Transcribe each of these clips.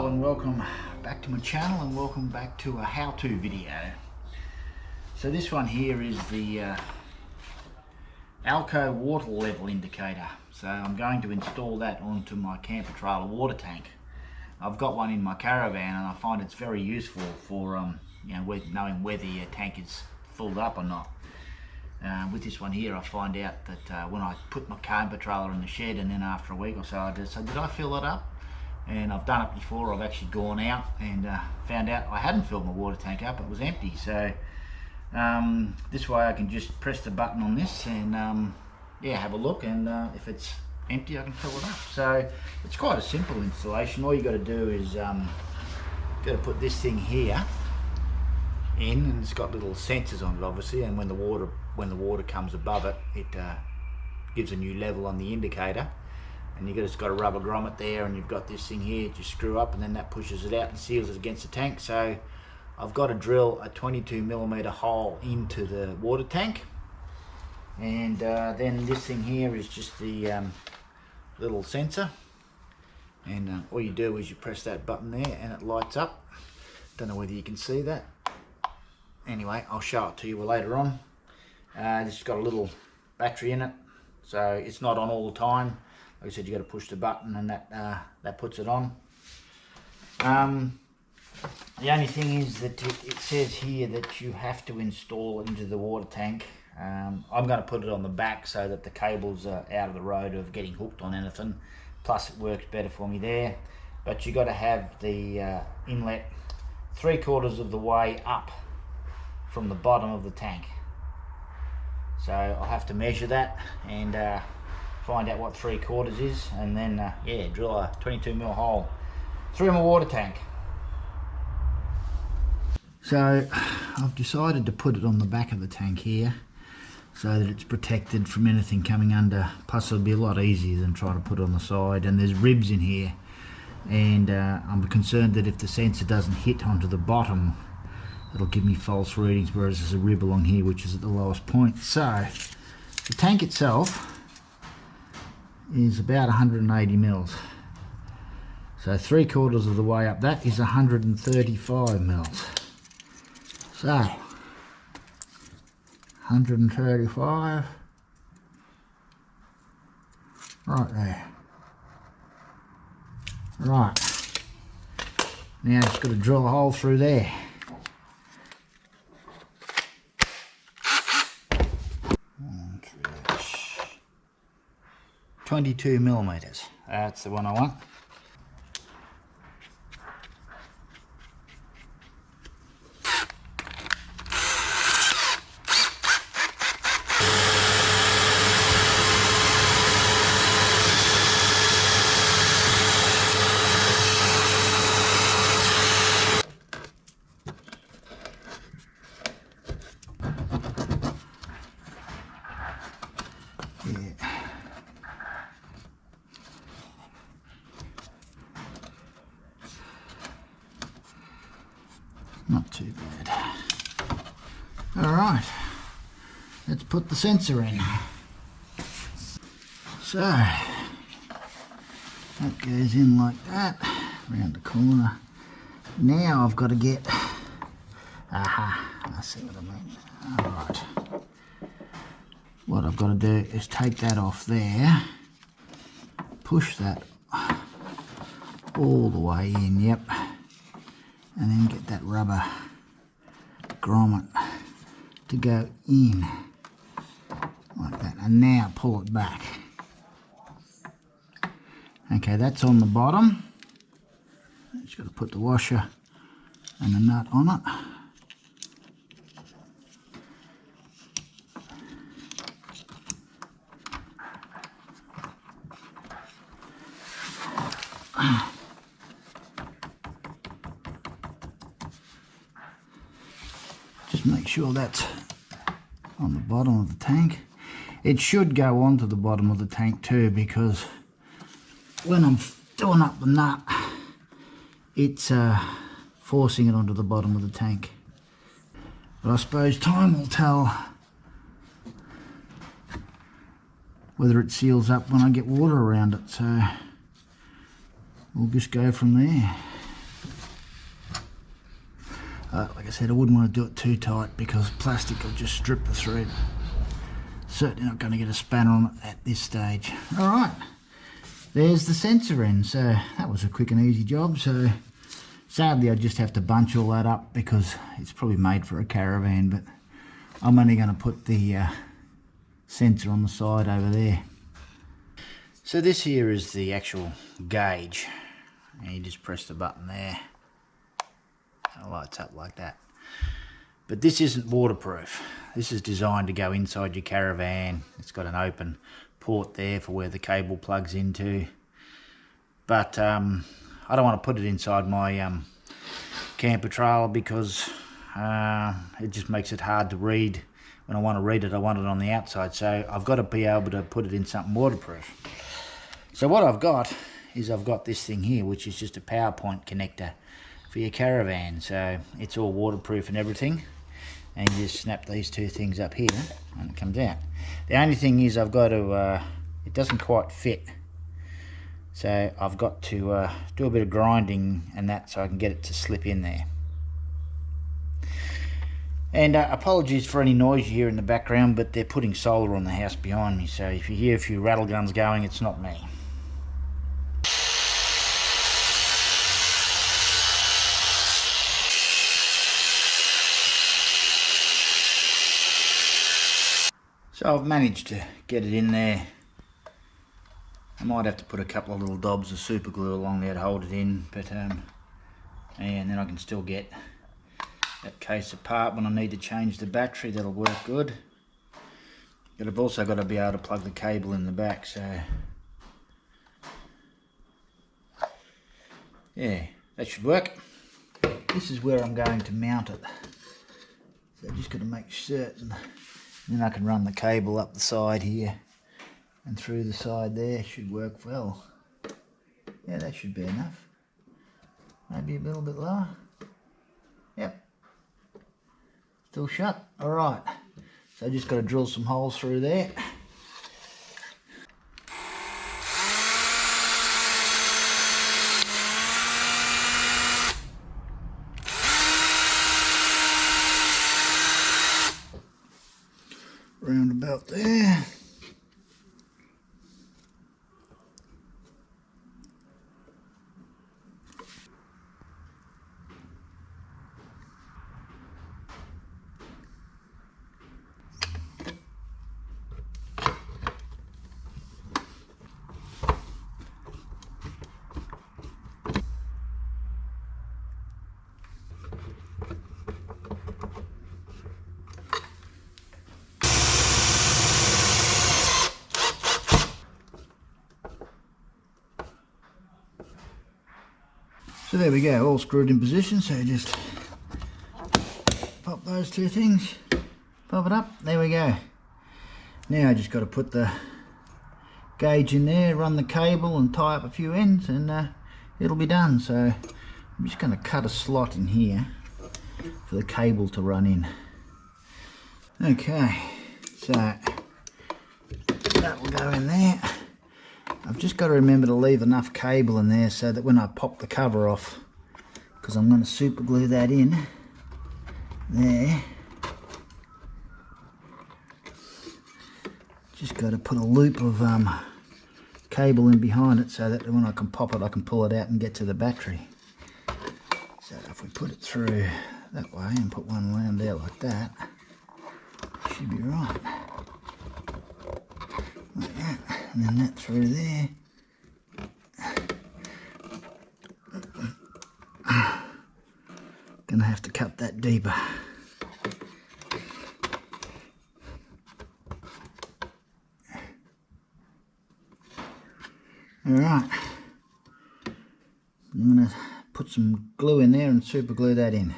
Hello and welcome back to my channel and welcome back to a how-to video. So this one here is the Alco water level indicator. So I'm going to install that onto my camper trailer water tank. I've got one in my caravan and I find it's very useful for knowing whether your tank is filled up or not. With this one here I find out that when I put my camper trailer in the shed and then after a week or so I just say, did I fill it up? And I've done it before. I've actually gone out and found out I hadn't filled my water tank up, it was empty. So this way I can just press the button on this and have a look, and if it's empty I can fill it up. So it's quite a simple installation. All you got to do is got to put this thing here in, and it's got little sensors on it obviously, and when the water comes above it, it gives a new level on the indicator. And you've just got a rubber grommet there, and you've got this thing here you screw up, and then that pushes it out and seals it against the tank. So I've got to drill a 22mm hole into the water tank, and then this thing here is just the little sensor, and all you do is you press that button there and it lights up. Don't know whether you can see that. Anyway, I'll show it to you later on. This has got a little battery in it, so it's not on all the time. Like I said, you got to push the button and that puts it on. The only thing is that it says here that you have to install it into the water tank. I'm going to put it on the back so that the cables are out of the road of getting hooked on anything. Plus it works better for me there. But you got to have the inlet 3/4 of the way up from the bottom of the tank. So I'll have to measure that and find out what 3/4 is, and then drill a 22mm hole through my water tank. So I've decided to put it on the back of the tank here so that it's protected from anything coming under. Plus it'll be a lot easier than trying to put it on the side, and there's ribs in here, and I'm concerned that if the sensor doesn't hit onto the bottom it'll give me false readings, whereas there's a rib along here which is at the lowest point. So the tank itself is about 180 mils. So 3/4 of the way up that is 135 mils. So 135 right there. Right, now just got to drill a hole through there. 22mm, that's the one I want. Not too bad. Alright, let's put the sensor in. So, that goes in like that, around the corner. Now I've got to get, I see what I mean. Alright, what I've got to do is take that off there, push that all the way in, yep. And then get that rubber grommet to go in like that, and now pull it back. Okay, that's on the bottom. Just got to put the washer and the nut on it. Just make sure that's on the bottom of the tank. It should go onto the bottom of the tank too, because when I'm doing up the nut, it's forcing it onto the bottom of the tank. But I suppose time will tell whether it seals up when I get water around it, so we'll just go from there. said, I wouldn't want to do it too tight because plastic will just strip the thread. Certainly not going to get a spanner on it at this stage. Alright, there's the sensor end. So that was a quick and easy job. So sadly I just have to bunch all that up because it's probably made for a caravan, but I'm only going to put the sensor on the side over there. So this here is the actual gauge, and you just press the button there, and it lights up like that. But this isn't waterproof. This is designed to go inside your caravan. It's got an open port there for where the cable plugs into, but I don't want to put it inside my camper trailer because it just makes it hard to read. When I want to read it, I want it on the outside, so I've got to be able to put it in something waterproof. So what I've got is I've got this thing here, which is just a PowerPoint connector for your caravan. So it's all waterproof and everything, and you just snap these two things up here and it comes out. The only thing is I've got to, it doesn't quite fit, so I've got to do a bit of grinding and that so I can get it to slip in there. And apologies for any noise you hear in the background, but they're putting solar on the house behind me, so if you hear a few rattle guns going, it's not me. So I've managed to get it in there. I might have to put a couple of little dobs of super glue along there to hold it in, but and then I can still get that case apart when I need to change the battery. That'll work good. But I've also got to be able to plug the cable in the back, so yeah, that should work. This is where I'm going to mount it, so I just got to make certain. Then I can run the cable up the side here and through the side there. Should work well. Yeah, that should be enough. Maybe a little bit lower. Yep. Still shut. Alright. So I just got to drill some holes through there. Round about there. So there we go, all screwed in position. So just pop those two things, pop it up, there we go. Now I just got to put the gauge in there, run the cable and tie up a few ends, and it'll be done. So I'm just going to cut a slot in here for the cable to run in. Okay, so that will go in there. I've just got to remember to leave enough cable in there so that when I pop the cover off, because I'm going to super glue that in there, just got to put a loop of cable in behind it so that when I can pop it, I can pull it out and get to the battery. So if we put it through that way and put one around there like that, should be right. Like that, and then that through there. Gonna have to cut that deeper. Alright, I'm gonna put some glue in there and super glue that in.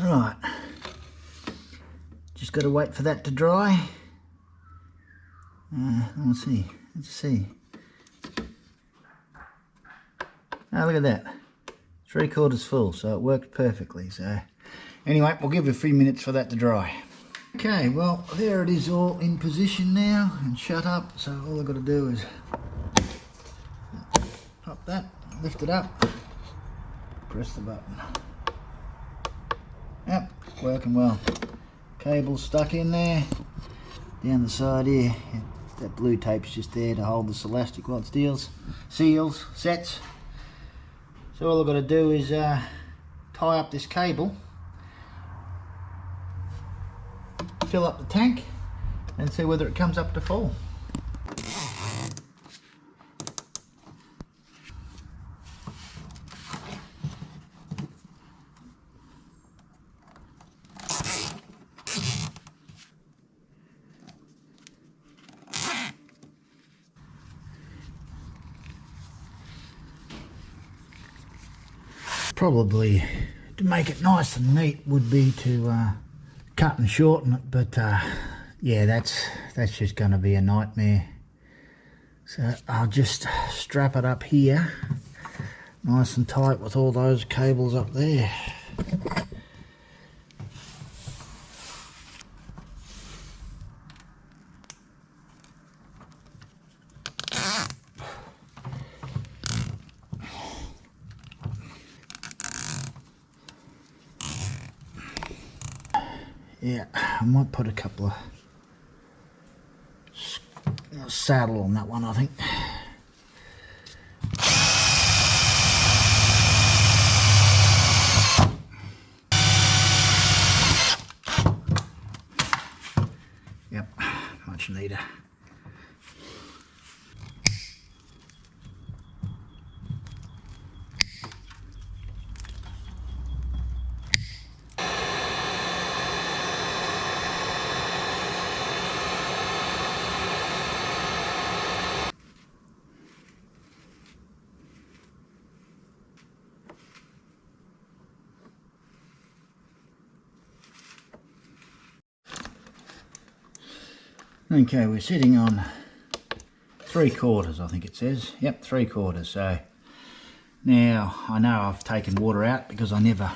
Right, just got to wait for that to dry. Let's see, Let's see. Oh, look at that. 3/4 full, so it worked perfectly. So anyway, we'll give it a few minutes for that to dry. Okay, well, there it is all in position now and shut up. So all I've got to do is pop that, lift it up, press the button. Yep, working well. Cable's stuck in there. Down the side here, that blue tape's just there to hold this elastic while it sets. So all I've got to do is tie up this cable, fill up the tank, and see whether it comes up to full. Probably to make it nice and neat would be to cut and shorten it, but yeah, that's just going to be a nightmare. So I'll just strap it up here nice and tight with all those cables up there. Yeah, I might put a couple of saddle on that one, I think. Yep, much neater. Okay, we're sitting on 3/4, I think it says. Yep, 3/4. So now I know I've taken water out because I never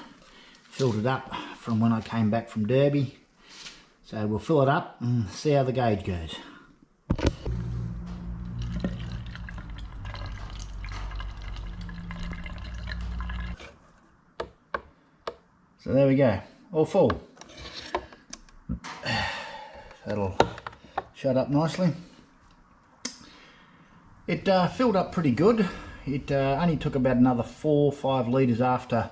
filled it up from when I came back from Derby. So we'll fill it up and see how the gauge goes. So there we go, all full. That'll shut up nicely. It filled up pretty good. It only took about another 4 or 5 litres after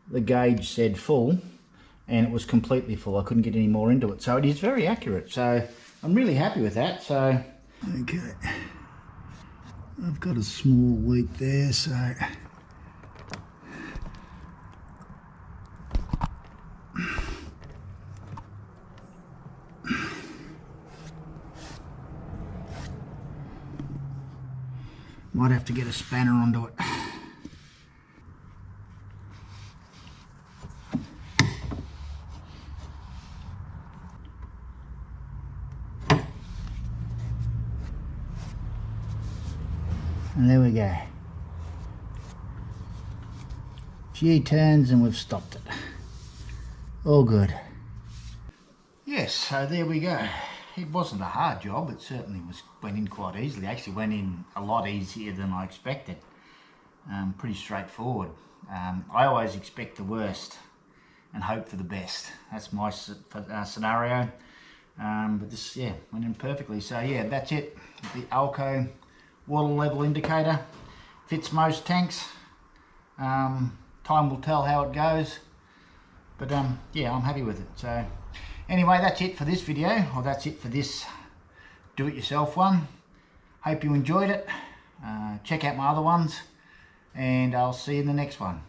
the gauge said full, and it was completely full. I couldn't get any more into it. So it is very accurate. So I'm really happy with that. So okay, I've got a small leak there, so might have to get a spanner onto it. And there we go. Few turns and we've stopped it. All good. Yes, so there we go. It wasn't a hard job, it certainly went in quite easily. Actually went in a lot easier than I expected. Pretty straightforward. I always expect the worst and hope for the best. That's my scenario. But this, yeah, went in perfectly. So yeah, that's it. The Alco water level indicator fits most tanks. Time will tell how it goes. But yeah, I'm happy with it. So anyway, that's it for this video, or that's it for this do-it-yourself one. Hope you enjoyed it. Check out my other ones, and I'll see you in the next one.